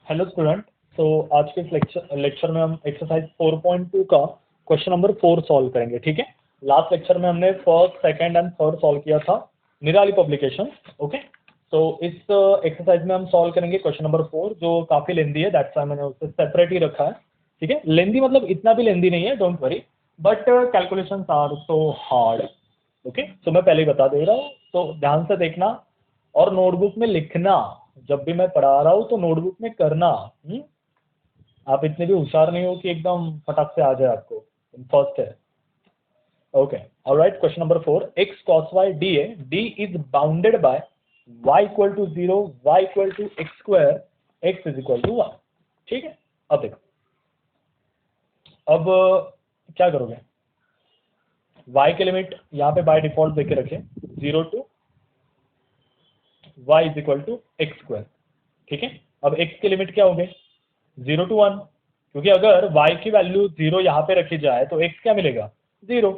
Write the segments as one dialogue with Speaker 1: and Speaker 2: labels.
Speaker 1: Hello student. तो आज के इस लेक्चर में हम एक्सरसाइज 4.2 का क्वेश्चन नंबर 4 सॉल्व करेंगे। ठीक है, लास्ट लेक्चर में हमने first, second and third solve किया था निराली पब्लिकेशन। ओके, तो इस एक्सरसाइज में हम सॉल्व करेंगे क्वेश्चन नंबर 4 जो काफ़ी लेंदी है, दैट्स व्हाई मैंने उसे सेपरेट ही रखा है। ठीक है, लेंदी मतलब इतना भी लेंदी नहीं है, don't worry, but calculation are so hard. Okay, तो मैं पहले ही बता दे रहा हूँ, तो ध्यान से देखना और नोटबुक में लिखना। जब भी मैं पढ़ा रहा हूँ तो नोटबुक में करना। आप इतने भी होशियार नहीं हो कि एकदम फटाक से आ जाए आपको। फर्स्ट है। Okay, alright, question number 4, x cos y dA, d is bounded by y equal to 0, y equal to x square, x is equal to 1। ठीक है, अब देखो, अब क्या करोगे, y के लिमिट यहाँ पे बाय डिफॉल्ट देके रखे 0 to y is equal to x square. ठीक है, अब x के लिमिट क्या हो गए 0 टू 1, क्योंकि अगर y की वैल्यू 0 यहाँ पे रखी जाए तो x क्या मिलेगा 0।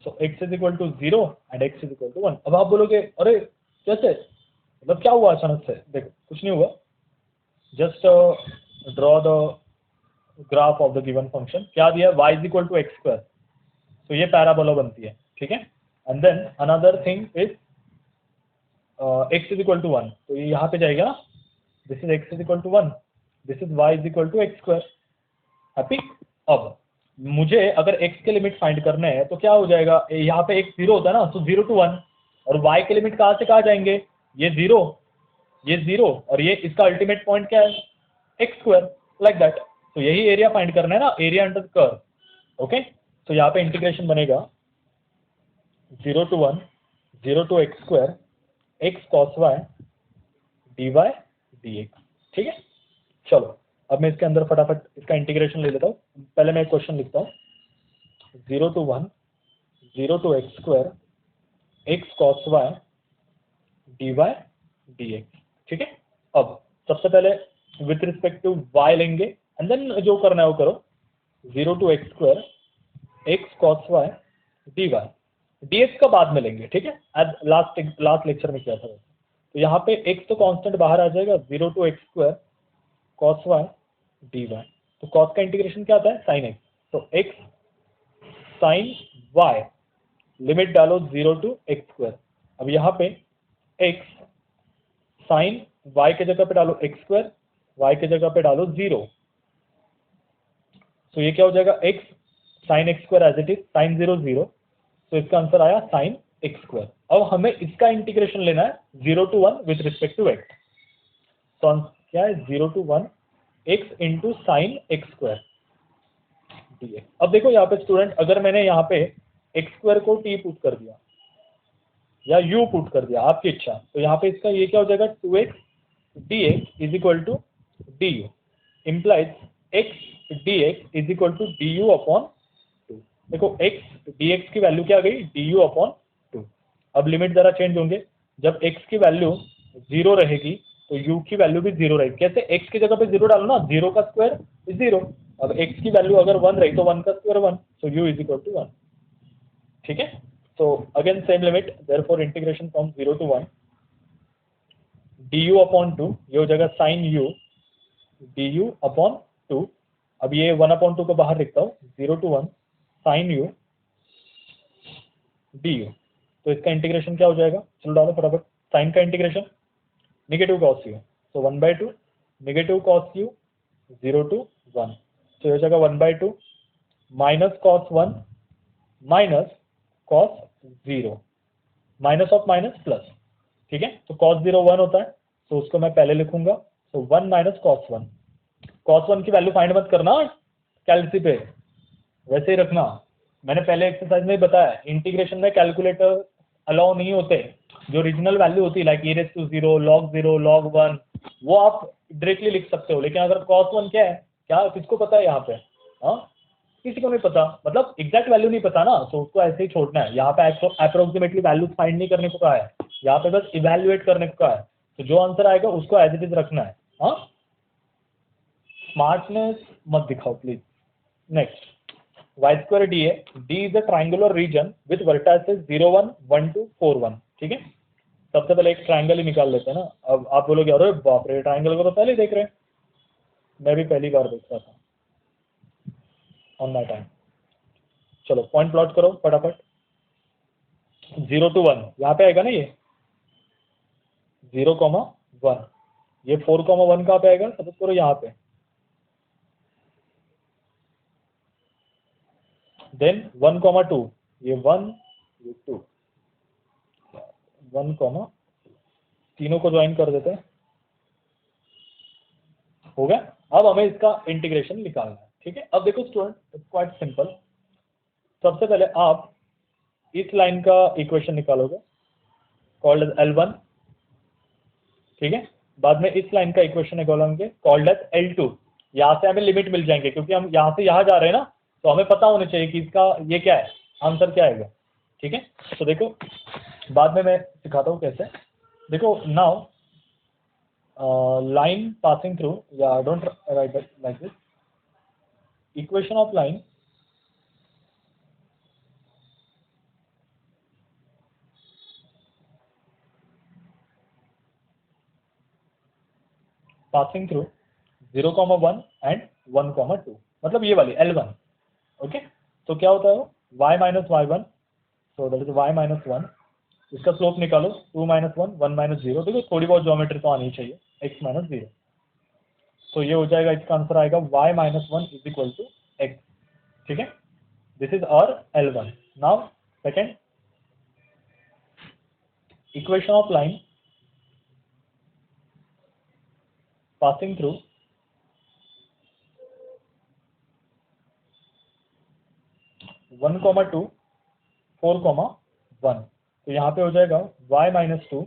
Speaker 1: So x is equal to 0 and x is equal to 1। अब आप बोलोगे अरे कैसे, मतलब क्या हुआ अचानक से। देखो कुछ नहीं हुआ, just draw the graph of the given function. क्या दिया y is equal to x square, तो ये पैराबोला बनती है। ठीक है, and then another thing is x is equal to 1, तो ये यहाँ पे जाएगा ना, this is x is equal to 1, this is y is equal to x square. Happy. अब मुझे अगर x के लिमिट फाइंड करने हैं तो क्या हो जाएगा, यहाँ पे x 0 होता है ना, तो 0 टू 1, और y के लिमिट कहाँ से कहाँ जाएंगे, ये 0, ये 0, और ये इसका अल्टीमेट पॉइंट क्या है एक्स स्क्वायर, लाइक दैट। तो यही एरिया फाइंड करना है ना, एरिया अंडर कर्व। ओके, तो यहाँ पे इंटीग्रेशन बनेगा 0 to 1, 0 to x square, x cos y d y d x. ठीक है, चलो अब मैं इसके अंदर फटाफट इसका इंटीग्रेशन ले लेता हूँ। पहले मैं एक क्वेश्चन लिखता हूँ, 0 to 1, 0 to x square, x cos y d y d x. ठीक है, अब सबसे पहले विथ रिस्पेक्ट टू वाई लेंगे एंड देन जो करना है वो करो। 0 to x square, x cos y d y d x का बाद में लेंगे। ठीक है, आज लास्ट लेक्चर में किया था। तो यहाँ पे x तो कांस्टेंट बाहर आ जाएगा, 0 to x square cos y d y, तो कॉस का इंटीग्रेशन क्या आता है साइन एक्स, तो एक्स साइन वाई, लिमिट डालो 0 टू एक्स स्क्वायर। अब यहाँ पे एक्स साइन वाई के जगह पे डालो एक्स स्क्वायर, वाई के जगह पे डालो 0, तो ये क्या हो जाएगा x sine x square as it is, sine 0 0, तो इसका आंसर आया साइन एक्स स्क्वायर। अब हमें इसका इंटीग्रेशन लेना है 0 to 1 with respect to x, तो क्या है 0 to 1 x into sine x square d x. अब देखो यहाँ पे स्टूडेंट, अगर मैंने यहाँ पे एक्स स्क्वायर को टी पुट कर दिया या यू पुट कर दिया, आपकी इच्छा, तो यहाँ पे इसका ये क्या हो जाएगा 2x dx is equal to d u, implies x dx is equal to d u upon 2। देखो x dx की वैल्यू क्या आ गई डी यू अपॉन 2। अब लिमिट जरा चेंज होंगे, जब x की वैल्यू 0 रहेगी तो u की वैल्यू भी 0 रहेगी। कैसे, x की जगह पे 0 डालो ना, 0 का स्क्वायर इज 0, अब x की वैल्यू अगर 1 रही तो 1 का square 1, so u is equal to 1। ठीक है, so again same limit, therefore integration from 0 to 1 du upon 2, ये हो जाएगा sin u du upon 2। अब ये 1 upon 2 को बाहर लिखता हूँ, 0 to 1 sin u du, तो इसका इंटीग्रेशन क्या हो जाएगा, चलो डालो फटाफट, साइन का इंटीग्रेशन नेगेटिव कॉस u, तो 1/2 नेगेटिव कॉस u 0 to 1, तो ये हो जाएगा 1/2 minus cos 1 minus cos 0, minus of minus plus. ठीक है, तो कॉस 0 1 होता है, तो उसको मैं पहले लिखूंगा, तो 1 माइनस कॉस 1। कॉस 1 की वैल्यू फाइंड मत करना कैलसी पे, वैसे ही रखना। मैंने पहले एक्सरसाइज में ही बताया, इंटीग्रेशन में कैलकुलेटर अलाउ नहीं होते। जो रीजनल वैल्यू होती है like e raised to 0, log 0, log 1, वो आप डायरेक्टली लिख सकते हो, लेकिन अगर cos 1 क्या है, क्या किसको पता है यहाँ पे, हाँ किसी को नहीं पता, मतलब एग्जैक्ट वैल्यू नहीं पता ना, तो उसको ऐसे ही छोड़ना है। यहाँ पे अप्रोक्सीमेटली वैल्यू फाइंड नहीं करने को कहा है, यहाँ पे बस इवेल्युएट करने को कहा है, तो जो आंसर आएगा उसको एज इट इज रखना है। हाँ, स्मार्टनेस मत दिखाओ please. Next, y square dA, D is a triangular region with vertices 0 1 1 2 4 1। ठीक है, सबसे पहले एक ट्राइंगल ही निकाल लेते हैं ना। अब आप बोलोगे अरे बाप रे, ट्राइंगल को तो पहले देख रहे हैं, मैं भी पहली बार देख रहा था ऑन माई टाइम। चलो पॉइंट प्लॉट करो फटाफट। 0 to 1 यहाँ पे आएगा ना, ये 0,1, ये 4,1 कहाँ पे आएगा, सपोज करो यहाँ पे। देन 1,2, ये 1 ये 2, 1, तीनों को ज्वाइन कर देते हैं, हो गया। अब हमें इसका इंटीग्रेशन निकालना है, ठीक है। अब देखो स्टूडेंट, इट्स क्वाइट सिंपल। सबसे पहले आप इस लाइन का इक्वेशन निकालोगे, कॉल्ड एज L1, ठीक है। बाद में इस लाइन का इक्वेशन निकालेंगे, कॉल्ड एज L2। यहाँ से हमें लिमिट मिल जाएंगे, क्योंकि हम यहाँ से यहाँ जा रहे हैं ना, तो हमें पता होना चाहिए कि इसका ये क्या है, आंसर क्या आएगा, ठीक है। तो देखो बाद में मैं सिखाता हूँ कैसे। देखो now line passing through, yeah, don't write it like this. Equation of line passing through 0,1 and 1,2, मतलब ये वाली L1, ओके। तो क्या होता है वो y minus y1, so that is y minus 1। इसका स्लोप निकालो, 2 माइनस 1, 1 माइनस 0। देखो थोड़ी बहुत ज्योमेट्री तो आनी चाहिए, x माइनस 0। तो ये हो जाएगा, इसका आंसर आएगा y minus 1 is equal to x, ठीक है। This is our L1। Now second equation of line passing through 1,2, 4,1। तो यहाँ पे हो जाएगा y माइनस 2,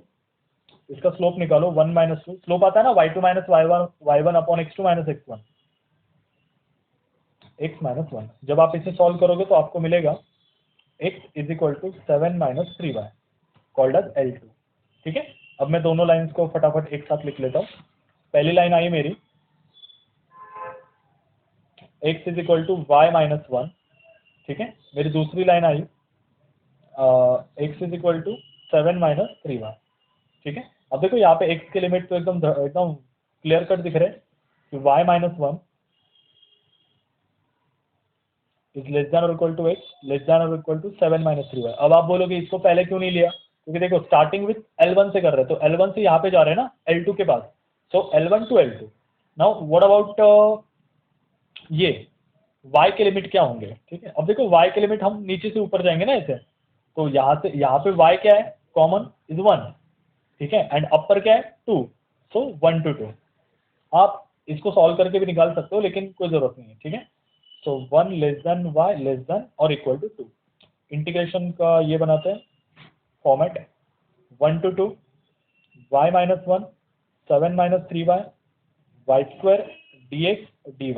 Speaker 1: इसका स्लोप निकालो, 1 माइनस 2, स्लोप आता है ना y2 minus y1 upon x2 minus x1, x minus 1। जब आप इसे सॉल्व करोगे तो आपको मिलेगा x is equal to 7 minus 3y, called as L2, ठीक है। अब मैं दोनों लाइंस को फटाफट एक साथ लिख लेता हूँ। पहली लाइन आई मेरी x is equal to y minus 1, ठीक है। मेरी दूसरी लाइन आई x is equal to 7 minus 3y, ठीक है। अब देखो यहाँ पे x के लिमिट तो एकदम एकदम क्लियर कट दिख रहे हैं कि y minus 1 is less than और equal to x, less than और इक्वल टू 7 माइनस 3y। अब आप बोलोगे इसको पहले क्यों नहीं लिया, क्योंकि देखो स्टार्टिंग विथ L1 से कर रहे हैं, तो L1 से यहाँ पे जा रहे हैं ना L2 के पास, so L1 to L2। Now what about ये y के लिमिट क्या होंगे, ठीक है। अब देखो y के लिमिट हम नीचे से ऊपर जाएंगे ना ऐसे, तो यहाँ से यहाँ पे y क्या है, कॉमन इज 1, ठीक है, एंड अपर क्या है 2, सो 1 to 2। आप इसको सॉल्व करके भी निकाल सकते हो, लेकिन कोई जरूरत नहीं है, ठीक है। So 1 less than y less than और इक्वल टू 2। इंटीग्रेशन का ये बनाते हैं format, 1 to 2 y minus 1 7 minus 3y y square dx dy,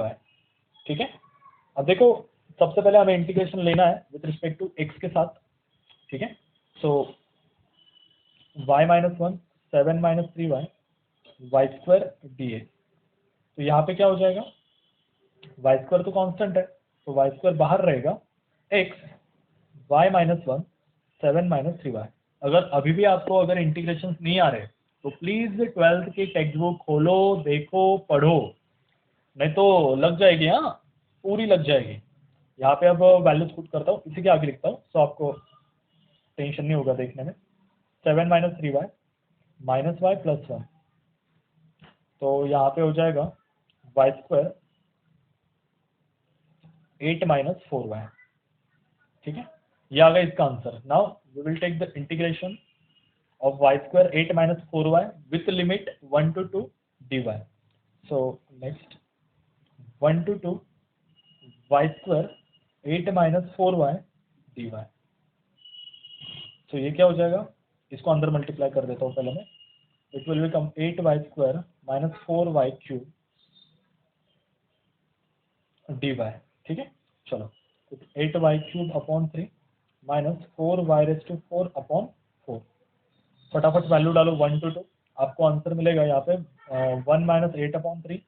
Speaker 1: ठीक है। अब देखो सबसे पहले हमें इंटीग्रेशन लेना है विद रिस्पेक्ट टू x के साथ, ठीक है। So y minus 1 7 minus 3y y square dx, तो यहाँ पे क्या हो जाएगा, वाई स्क्वायर तो कांस्टेंट है, तो वाई स्क्वायर बाहर रहेगा, x y minus 1 7 minus 3y। अगर अभी भी आपको अगर इंटीग्रेशन नहीं आ रहे तो प्लीज 12th की टेक्स्ट बुक खोलो, देखो, पढ़ो, नहीं तो लग जाएगी, हाँ पूरी लग जाएगी। यहाँ पे अब वैल्यूज पुट करता हूँ, इसी के आगे लिखता हूँ, तो आपको टेंशन नहीं होगा देखने में। 7 minus 3y minus Y plus 1, तो यहाँ पे हो जाएगा वाई स्क्वायर 8 माइनस 4y, ठीक है। ये आ गया इसका answer. Now we will take the integration of y square 8 minus 4y with limit 1 to 2 dy। So next 1 to 2 y square 8 minus 4y dy। तो ये क्या हो जाएगा, इसको अंदर मल्टीप्लाई कर देता हूँ पहले मैं। It will become 8y square minus 4y cube dy, ठीक है। चलो 8y cube upon 3 minus 4y raise to 4 upon 4। फटाफट वैल्यू डालो 1 to 2, आपको आंसर मिलेगा यहाँ पे 1 माइनस 8 अपॉन 3,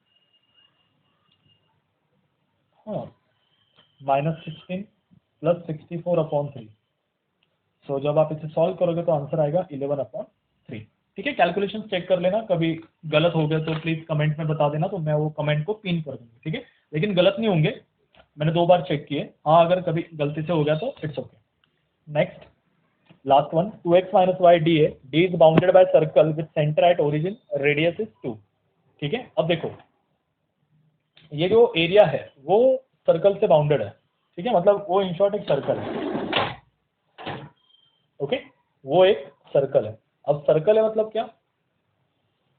Speaker 1: हाँ, माइनस 16 प्लस 64 अपॉन 3। सो जब आप इसे सॉल्व करोगे तो आंसर आएगा 11 अपॉन 3। ठीक है, कैलकुलेशन चेक कर लेना, कभी गलत हो गया तो प्लीज कमेंट में बता देना, तो मैं वो कमेंट को पिन कर दूंगा, ठीक है, लेकिन गलत नहीं होंगे, मैंने 2 बार चेक किए, हाँ अगर कभी गलती से हो गया तो it's okay. Next last one, 2x minus y d है, d is bounded by circle with centre at origin, radius is 2। ठीक है, अब देखो ये जो एरिया है वो सर्कल से बाउंडेड है, ठीक है, मतलब वो इन शॉर्ट एक सर्कल है, ओके, वो एक सर्कल है। अब सर्कल है मतलब क्या,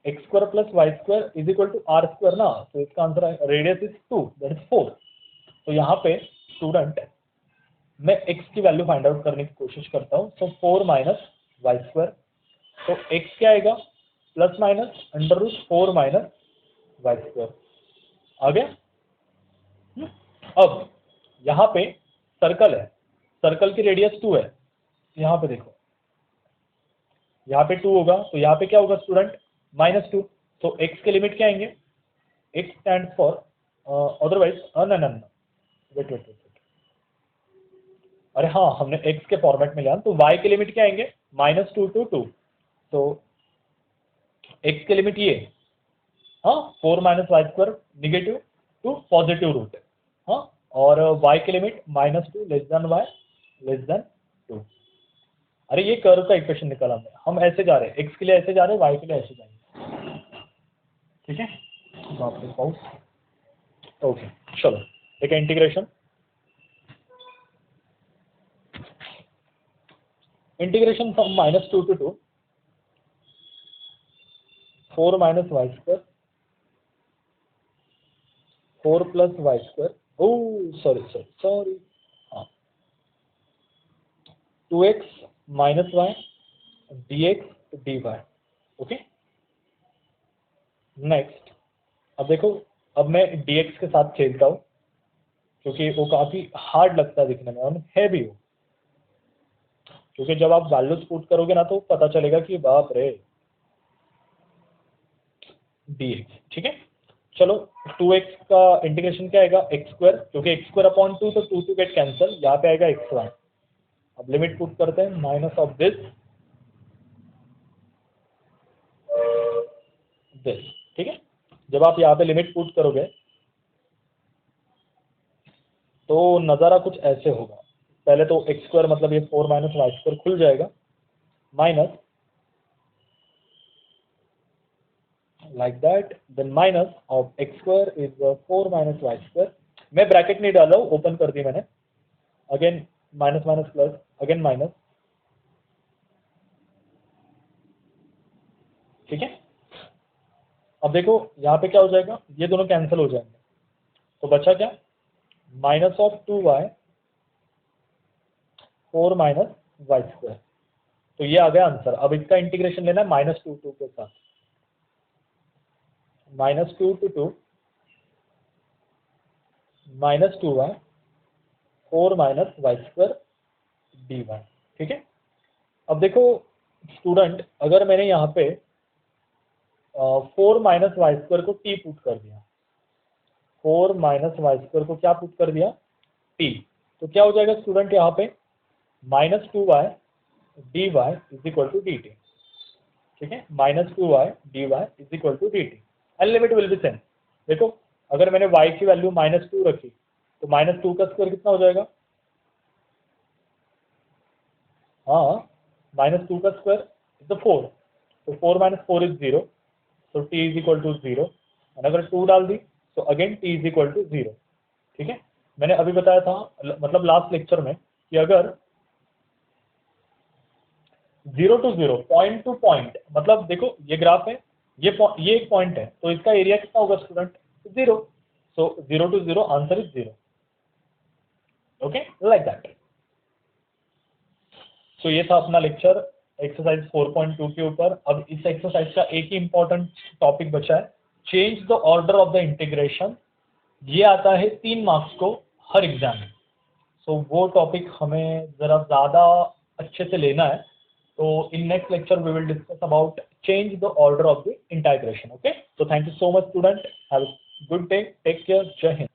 Speaker 1: x square plus y square is equal to r square ना, तो इसका आंसर है रेडियस इज 2 दैट इज 4। तो यहाँ पे स्टूडेंट मैं x की वैल्यू फाइंड आउट करने की कोशिश करता हूँ, तो 4 माइनस वाई स्क्वायर, तो x क्या आएगा plus minus under root 4 minus y square, आ गया। अब यहाँ पे सर्कल है, सर्कल की रेडियस 2 है, यहाँ पे देखो यहाँ पे 2 होगा, तो यहाँ पे क्या होगा स्टूडेंट -2, तो x के लिमिट क्या आएंगे, x stand for otherwise wait wait wait, अरे हाँ हमने x के फॉर्मेट में लिया, तो y के लिमिट क्या आएंगे -2 to 2, तो x के लिमिट ये, हाँ 4 minus y square negative to positive root, हाँ, और y के limit -2 less than y less than 2। अरे ये कर्व का इक्वेशन निकाला हम ऐसे जा रहे हैं, x के लिए ऐसे जा रहे हैं, y के लिए ऐसे जाएंगे, ठीक है, वापस पाउस, ओके चलो एक integration, integration from -2 to 2, 4 minus y square 4 plus y square, oh sorry हाँ 2x minus y dx dy, okay. Next अब देखो, अब मैं dx के साथ खेलता हूँ क्योंकि वो काफी हार्ड लगता है दिखने में और है भी वो, क्योंकि जब आप वैल्यूज पुट करोगे ना तो पता चलेगा कि बाप रे dx, ठीक है, चलो 2x का इंटीग्रेशन क्या आएगा x स्क्वायर, क्योंकि x स्क्वायर अपॉन 2 तो 2 गेट कैंसिल, यहाँ पे आएगा xy, अब लिमिट पुट करते हैं माइनस ऑफ दिस, ठीक है, जब आप यहाँ पे लिमिट पुट करोगे तो नज़ारा कुछ ऐसे होगा, पहले तो x स्क्वायर मतलब ये 4 माइनस वाई स्क्वायर खुल जाएगा, minus like that, then minus of x square is 4 minus y square, मैं ब्रैकेट नहीं डाला हूँ, ओपन कर दी मैंने, again minus minus plus, again minus, ठीक है। अब देखो यहाँ पे क्या हो जाएगा, ये दोनों कैंसिल हो जाएंगे, तो बचा क्या minus of 2y 4 minus y square, तो ये आ गया आंसर। अब इसका इंटीग्रेशन लेना है -2 2 के साथ, -2 to 2 -2y 4 minus y square dy, ठीक है। अब देखो स्टूडेंट, अगर मैंने यहाँ पे 4 माइनस वाई स्क्वायर को t पुट कर दिया, 4 माइनस वाई स्क्वायर को क्या पुट कर दिया t, तो क्या हो जाएगा स्टूडेंट यहाँ पे -2y dy is equal to dt, ठीक है, -2y dy is equal to dt, and limit will be same. देखो अगर मैंने y की वैल्यू -2 रखी तो -2 का स्क्वायर कितना हो जाएगा, हाँ -2 का स्क्वायर इज 4, तो 4 माइनस 4 इज 0, तो t इज इक्वल टू 0, और अगर 2 डाल दी तो again t is equal to 0, ठीक है। मैंने अभी बताया था मतलब लास्ट लेक्चर में कि अगर 0 to 0 पॉइंट टू पॉइंट, मतलब देखो ये ग्राफ है, ये एक पॉइंट है, तो इसका एरिया कितना होगा student 0, so 0 to 0 answer is 0, okay like that. So ये था अपना लेक्चर एक्सरसाइज 4.2 के ऊपर। अब इस एक्सरसाइज का एक ही इंपॉर्टेंट टॉपिक बचा है, change the order of the integration, ये आता है 3 मार्क्स को हर एग्जाम में, सो वो टॉपिक हमें जरा ज़्यादा अच्छे से लेना है, तो in next lecture we will discuss about change the order of the integration, okay, so thank you so much student, have a good day, take care, jai hind।